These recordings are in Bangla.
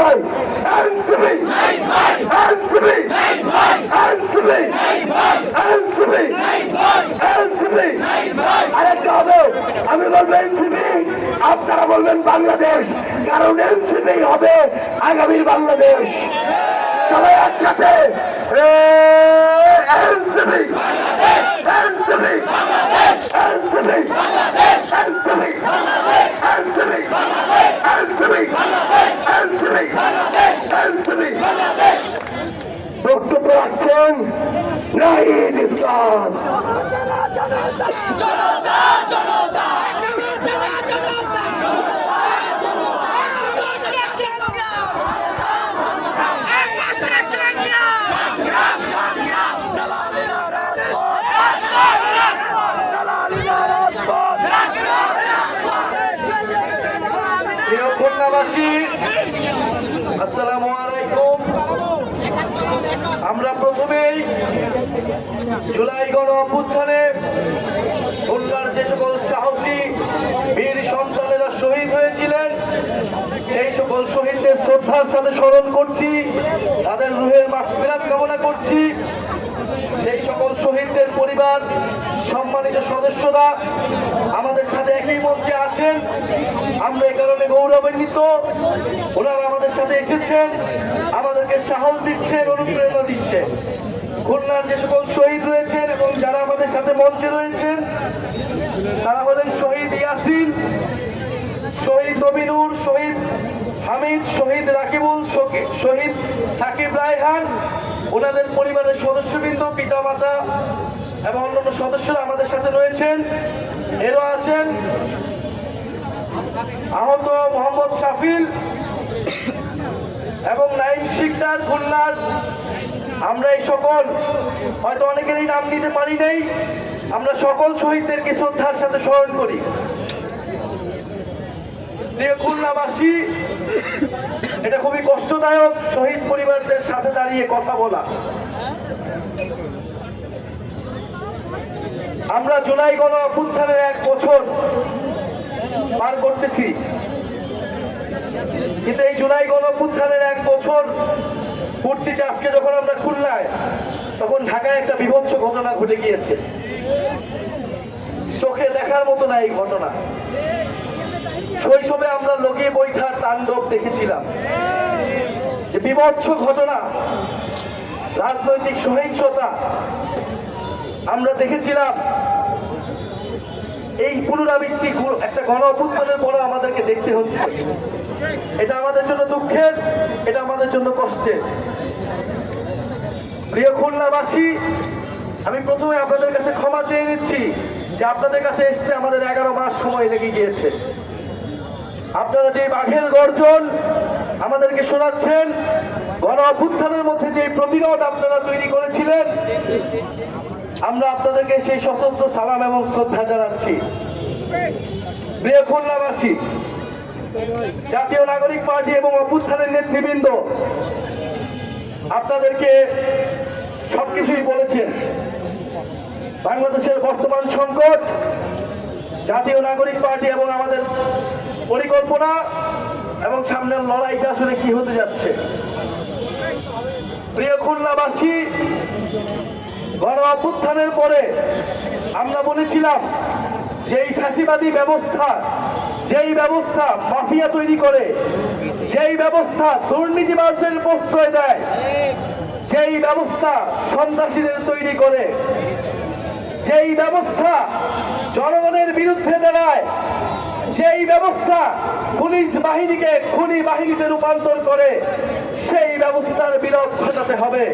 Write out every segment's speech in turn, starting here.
ভাই NCP NCP NCP NCP NCP আরেকটা হবে আমি বলবো এনসিপি আপনারা বলবেন বাংলাদেশ কারণ এনসিপি হবে আগামীর বাংলাদেশ সবাই একসাথে NCP NCP NCP NCP NCP বক্তব্য রাখছেন নাহিদ ইসলাম। খুলনাবাসী আসসালামু আলাইকুম। আমরা প্রথমেই জুলাই গণ অভ্যুত্থানে খুলনার যে সকল সাহসী বীর সন্তানেরা শহীদ হয়েছিলেন সেই সকল শহীদদের শ্রদ্ধার সাথে স্মরণ করছি, তাদের রুহের মাগফিরাত কামনা করছি। সেই সকল শহীদদের পরিবার সম্মানিত সদস্যরা আমাদের সাথে একই মঞ্চে আছেন, আমরা এই কারণে গৌরবান্বিত। ওনারা আমাদের সাথে এসেছেন, আমাদেরকে সাহস দিচ্ছেন, অনুপ্রেরণা দিচ্ছেন। খুলনার যে সকল শহীদ রয়েছেন এবং যারা আমাদের সাথে মঞ্চে রয়েছেন তারা হলেন শহীদ ইয়াসিন, শহীদ নবীনুর, শহীদ হামিদ, শহীদ রাকিবুল, শহীদ সাকিব রায়হান, ওনাদের পরিবারের সদস্যবৃন্দ, পিতামাতা এবং অন্যান্য সদস্যরা আমাদের সাথে রয়েছেন। এরও আছেন আহত মোহাম্মদ শাফিল এবং নাইম শিকদার খুলনার। আমরা এই সকল হয়তো অনেকেরই নাম নিতে পারি নাই, আমরা সকল শহীদদেরকে শ্রদ্ধার সাথে স্মরণ করি। প্রিয় খুলনাবাসী, এটা খুবই কষ্টদায়ক শহীদ পরিবারদের সাথে দাঁড়িয়ে কথা বলা। আমরা জুলাই গণ অভ্যুত্থানের 1 বছর পার করতেছি, কিন্তু এই জুলাই গণ অভ্যুত্থানের 1 বছর পূর্তিতে আজকে যখন আমরা খুলনায়, তখন ঢাকায় একটা বিভৎস ঘটনা ঘটে গিয়েছে। চোখে দেখার মতো না এই ঘটনা। শৈশবে আমরা লগিয়ে বৈঠার তাণ্ডব দেখেছিলাম, যে বিভৎস ঘটনা, রাজনৈতিক সহিংসতা আমরা দেখেছিলাম। এই পুনরাবৃত্তি একটা গণ অভ্যুত্থানের পরে আমাদেরকে দেখতে হচ্ছে। এটা আমাদের জন্য দুঃখের, এটা আমাদের জন্য কষ্টের। প্রিয় খুলনাবাসী, আমি প্রথমে আপনাদের কাছে ক্ষমা চেয়ে নিচ্ছি যে আপনাদের কাছে এসতে আমাদের 11 মাস সময় লেগে গিয়েছে। আপনারা যে বাঘের গর্জন আমাদেরকে শোনাচ্ছেন, গণ অভ্যুত্থানের মধ্যে যে প্রতিরোধ আপনারা তৈরি করেছিলেন, আমরা আপনাদেরকে সেই সশস্ত্র সালাম এবং শ্রদ্ধা জানাচ্ছি। প্রিয় খুলনাবাসী, জাতীয় নাগরিক পার্টি এবং অভ্যুত্থানের নেতৃবৃন্দ আপনাদেরকে সবকিছুই বলেছেন। বাংলাদেশের বর্তমান সংকট, জাতীয় নাগরিক পার্টি এবং আমাদের পরিকল্পনা এবং সামনের লড়াইটা আসলে কি হতে যাচ্ছে। প্রিয় খুলনাবাসী, গণ অভ্যুত্থানের পরে আমরা বলেছিলাম যে এই ফ্যাসিবাদী ব্যবস্থা, যেই ব্যবস্থা মাফিয়া তৈরি করে, যেই ব্যবস্থা দুর্নীতিবাজদের প্রশ্রয় দেয়, যেই ব্যবস্থা সন্ত্রাসীদের তৈরি করে, যেই ব্যবস্থা জনগণের বিরুদ্ধে দাঁড়ায়, যেই ব্যবস্থা পুলিশ বাহিনীকে খুনি বাহিনীতে রূপান্তর করে, সেই ব্যবস্থার বিলোপ ঘটাতে হবে।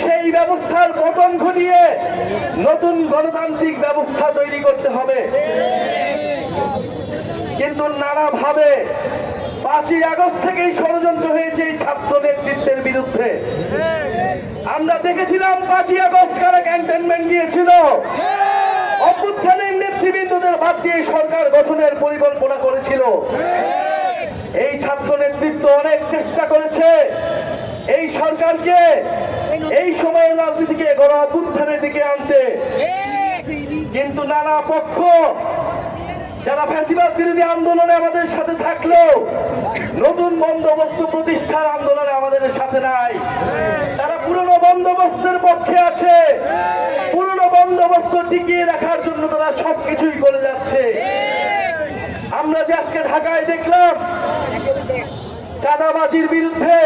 সেই ব্যবস্থার পতন ঘটিয়ে নতুন গণতান্ত্রিক ব্যবস্থা তৈরি করতে হবে। কিন্তু নানাভাবে 5ই আগস্ট থেকেই ষড়যন্ত্র হয়েছে এই ছাত্র নেতৃত্বের বিরুদ্ধে। আমরা দেখেছিলাম 5ই আগস্ট কারা ক্যান্টনমেন্ট দিয়েছিল, অভ্যুত্থানের নেতৃবৃন্দদের বাদ দিয়ে সরকার গঠনের পরিকল্পনা করেছিল। এই ছাত্র নেতৃত্ব অনেক চেষ্টা করেছে এই সরকারকে এই সময়ের রাজনীতিকে গণ অভ্যুত্থানের দিকে আনতে, কিন্তু নানা পক্ষ যারা ফ্যাসিবাদ বিরোধী আন্দোলনে আমাদের সাথে থাকলো নতুন বন্দোবস্ত প্রতিষ্ঠার আন্দোলনে আমাদের সাথে নাই। তারা পুরনো বন্দোবস্তের পক্ষে আছে। পুরনো বন্দোবস্ত টিকিয়ে রাখার জন্য তারা সবকিছুই করে যাচ্ছে। আমরা যে আজকে ঢাকায় দেখলাম চাঁদাবাজির বিরুদ্ধে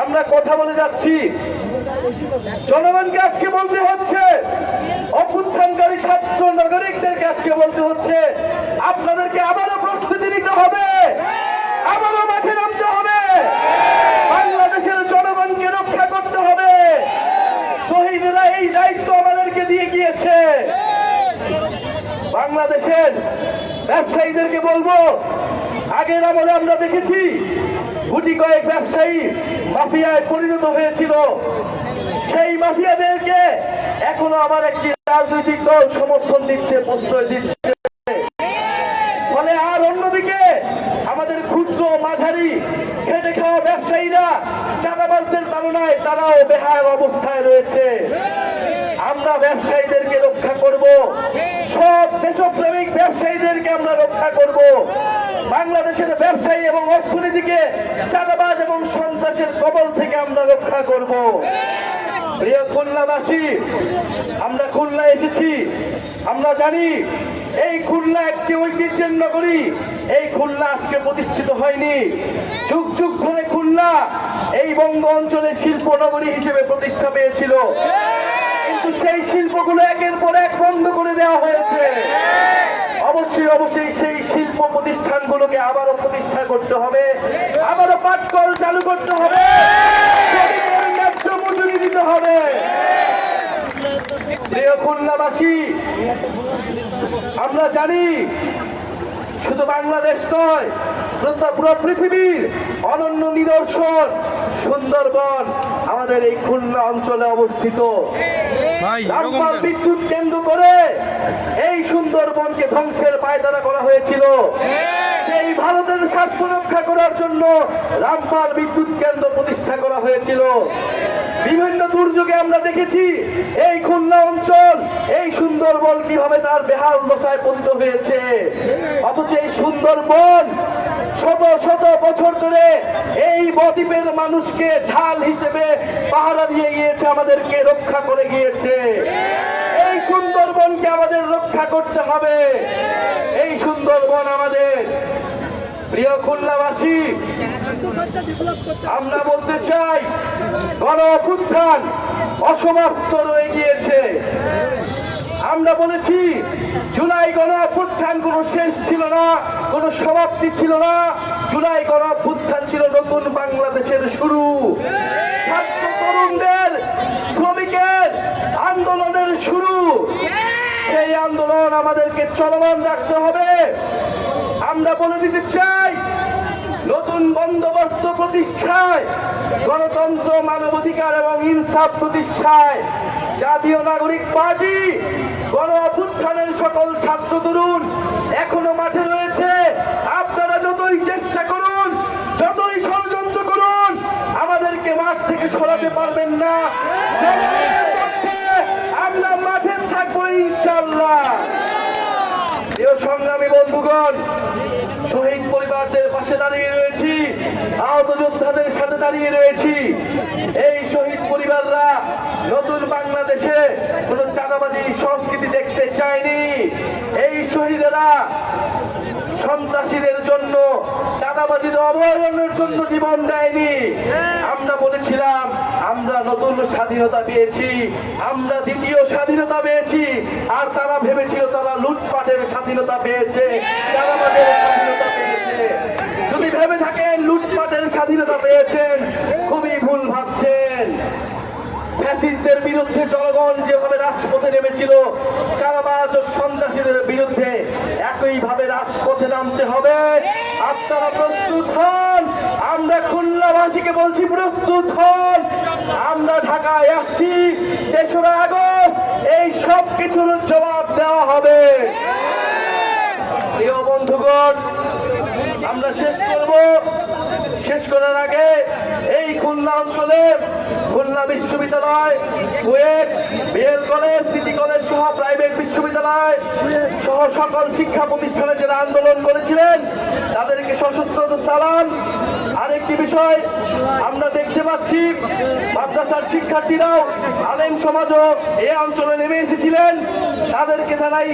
আমরা কথা বলে যাচ্ছি, জনগণকে আজকে বলতে হচ্ছে, অভ্যুত্থানকারী ছাত্র নাগরিকদেরকে আজকে বলতে হচ্ছে, আপনাদেরকে আবারও প্রস্তুতি নিতে হবে, আবারও মাঠে নামতে হবে, বাংলাদেশের জনগণকে রক্ষা করতে হবে। শহীদরা এই দায়িত্ব আমাদেরকে দিয়ে গিয়েছে। বাংলাদেশের ব্যবসায়ীদেরকে বলবো, আগের আমলে আমরা দেখেছি গুটি কয়েক ব্যবসায়ী মাফিয়ায় পরিণত হয়েছিল। সেই মাফিয়াদেরকে এখনো আবার একটি রাজনৈতিক দল সমর্থন দিচ্ছে, প্রশ্রয় দিচ্ছে। ফলে আর অন্যদিকে আমাদের ক্ষুদ্র মাঝারি খেটে খাওয়া ব্যবসায়ীরা চাঁদাবাজদের তাড়নায় তারাও বেহাল অবস্থায় রয়েছে। আমরা ব্যবসায়ীদেরকে রক্ষা করব, সব দেশপ্রেমিক ব্যবসায়ীদেরকে আমরা রক্ষা করব। বাংলাদেশের ব্যবসায়ী এবং অর্থনীতিকে চাঁদাবাজ এবং সন্ত্রাসের কবল থেকে আমরা রক্ষা করব। প্রিয় খুলনাবাসী, আমরা খুলনা এসেছি, আমরা জানি এই খুলনা একটি ঐতিহ্যের নগরী। এই খুলনা আজকে প্রতিষ্ঠিত হয়নি, যুগ যুগ ধরে খুলনা এই বঙ্গ অঞ্চলে শিল্প নগরী হিসেবে প্রতিষ্ঠা পেয়েছিল। কিন্তু সেই শিল্পগুলো একের পর এক বন্ধ করে দেওয়া হয়েছে। অবশ্যই সেই শিল্প প্রতিষ্ঠানগুলোকে আবারও প্রতিষ্ঠা করতে হবে, আবারও পাটকল চালু করতে হবে, ন্যায্য মজুরি দিতে হবে। প্রিয় খুলনাবাসী, আমরা জানি শুধু বাংলাদেশ নয়, পুরো পৃথিবীর অনন্য নিদর্শন সুন্দরবন আমাদের এই খুলনা অঞ্চলে অবস্থিত। রামপাল বিদ্যুৎ কেন্দ্র করে এই সুন্দরবনকে ধ্বংসের পায়তারা করা হয়েছিল। সেই ভারতের স্বার্থ রক্ষা করার জন্য রামপাল বিদ্যুৎ কেন্দ্র প্রতিষ্ঠা করা হয়েছিল। বিভিন্ন দুর্যোগে আমরা দেখেছি এই খুলনা অঞ্চল, এই সুন্দরবন কিভাবে তার বেহাল দশায় পতিত হয়েছে। অথচ এই সুন্দরবন শত শত বছর ধরে এই বদ্বীপের মানুষকে ঢাল হিসেবে পাহারা দিয়ে গিয়েছে, আমাদেরকে রক্ষা করে গিয়েছে। এই সুন্দরবনকে আমাদের রক্ষা করতে হবে। এই সুন্দরবন আমাদের। প্রিয় খুলনাবাসী, আমরা বলতে চাই, গণ অভ্যুত্থান অসমাপ্ত রয়ে গিয়েছে। আমরা বলেছি জুলাই গণ অভ্যুত্থান কোনো শেষ ছিল না, কোনো সমাপ্তি ছিল না। জুলাই গণ অভ্যুত্থান ছিল নতুন বাংলাদেশের শুরু। ছাত্র তরুণদের, শ্রমিকের আন্দোলনের শুরু। সেই আন্দোলন আমাদেরকে চলমান রাখতে হবে। আমরা বলে দিতে চাই, নতুন বন্দোবস্ত প্রতিষ্ঠায়, গণতন্ত্র, মানবাধিকার এবং ইনসাফ প্রতিষ্ঠায় জাতীয় নাগরিক পার্টি গণ অভ্যুত্থানের সকল ছাত্র তরুণ এখনো মাঠে রয়েছে। আপনারা যতই চেষ্টা করুন, যতই ষড়যন্ত্র করুন, আমাদেরকে মাঠ থেকে সরাতে পারবেন না। আমরা মাঠে থাকবো ইনশাআল্লাহ। প্রিয় সংগ্রামী বন্ধুগণ, শহীদ পরিবারদের পাশে দাঁড়িয়ে রয়েছি, আহত যোদ্ধাদের সাথে দাঁড়িয়ে রয়েছি। এই শহীদ পরিবাররা নতুন বাংলাদেশে কোন চাঁদাবাজি সংস্কৃতি দেখতে চায়নি। এই শহীদেরা সন্ত্রাসীদের জন্য, চাঁদাবাজির অবহেলনের জন্য জীবন দেয়নি। আমরা বলেছিলাম আমরা নতুন স্বাধীনতা পেয়েছি, আমরা দ্বিতীয় স্বাধীনতা পেয়েছি। আর তারা ভেবেছিল তারা লুটপাটের স্বাধীনতা পেয়েছে, চাঁদাবাজের স্বাধীনতা পেয়েছে। যদি ভেবে থাকেন লুটপাটের স্বাধীনতা পেয়েছেন, খুবই ভুল ভাবছেন। ফ্যাসিস্টদের বিরুদ্ধে জনগণ যেভাবে রাজপথে নেমেছিল, চাঁদাবাজ ও সন্ত্রাসীদের বিরুদ্ধে একইভাবে রাজপথে নামতে হবে। আপনারা প্রস্তুত হন। আমরা খুলনাবাসীকে বলছি, প্রস্তুত হন। আমরা ঢাকায় আসছি, ৩রা আগস্ট এই সব কিছুর জবাব দেওয়া হবে। প্রিয় বন্ধুগণ, আমরা শেষ করব। শেষ করার আগে এই খুলনা অঞ্চলে খুলনা বিশ্ববিদ্যালয়, KUET, BL college, city college সহ প্রাইভেট বিশ্ববিদ্যালয় সহ সকল শিক্ষা প্রতিষ্ঠানে যারা আন্দোলন করেছিলেন তাদেরকে সশস্ত্র সালাম। আরেকটি বিষয় আমরা দেখতে পাচ্ছি, মাদ্রাসার শিক্ষার্থীরাও আলেম সমাজও এই অঞ্চলে নেমে এসেছিলেন, তাদেরকে জানাই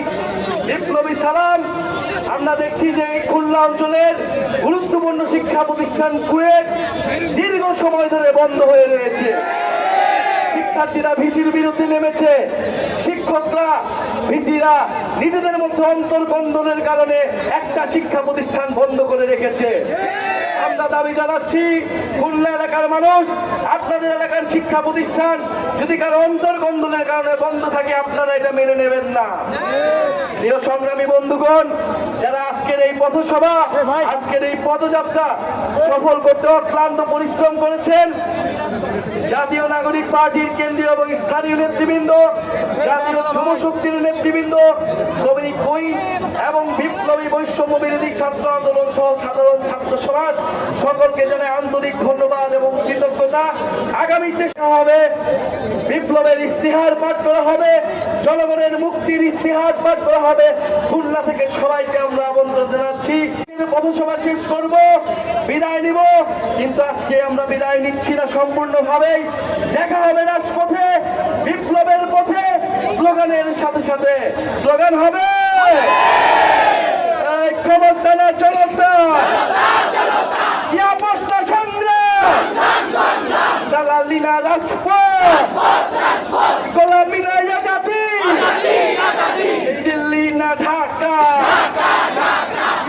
বিপ্লবী সালাম। আমরা দেখছি যে এই খুলনা অঞ্চলের গুরুত্বপূর্ণ শিক্ষা প্রতিষ্ঠান কুয়েট দীর্ঘ সময় ধরে বন্ধ হয়ে রয়েছে। শিক্ষার্থীরা ভিসির বিরুদ্ধে নেমেছে, শিক্ষকরা ভিসিরা নিজেদের মধ্যে অন্তর্কন্দনের কারণে একটা শিক্ষা প্রতিষ্ঠান বন্ধ করে রেখেছে। আমরা দাবি জানাচ্ছি, খুলনা এলাকার মানুষ, আপনাদের এলাকার শিক্ষা প্রতিষ্ঠান যদি কারো অন্তর্কন্দনের কারণে বন্ধ থাকে, আপনারা এটা মেনে নেবেন না। প্রিয় সংগ্রামী বন্ধুগণ, যারা আজকের এই পথসভা, আজকের এই পদযাত্রা সফল করতে অক্লান্ত পরিশ্রম করেছেন, জাতীয় নাগরিক পার্টির কেন্দ্রীয় এবং স্থানীয় নেতৃবৃন্দ, জাতীয় যুবশক্তির নেতৃবৃন্দ, শ্রমিক বই এবং বিপ্লবী বৈষম্য বিরোধী ছাত্র আন্দোলন সহ সাধারণ ছাত্র সমাজ সকলকে জানাই আন্তরিক ধন্যবাদ এবং কৃতজ্ঞতা। আগামীতে হবে বিপ্লবের ইস্তিহার পাঠ করা হবে, জনগণের মুক্তির ইস্তিহার পাঠ করা হবে। খুলনা থেকে সবাইকে আমরা আমন্ত্রণ জানাচ্ছি। পথসভা শেষ করব, বিদায় নিব, কিন্তু আজকে আমরা বিদায় নিচ্ছি না সম্পূর্ণভাবেই। দেখা হবে রাজপথে, বিপ্লবের পথে, স্লোগানের সাথে সাথে। স্লোগান হবে ক্ষমতা না জনতা, প্রশ্ন সংগ্রাম, দালালি না রাজপথ, গোলামি না আজাদি, দিল্লি না ঢাকা,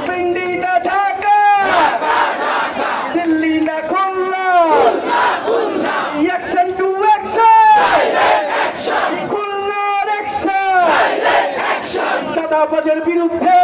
পিন্ডি না ঢাকা, দিল্লি না খুলনা, অ্যাকশন টু অ্যাকশন, খুলনার অ্যাকশন, চাঁদাবাজের বিরুদ্ধে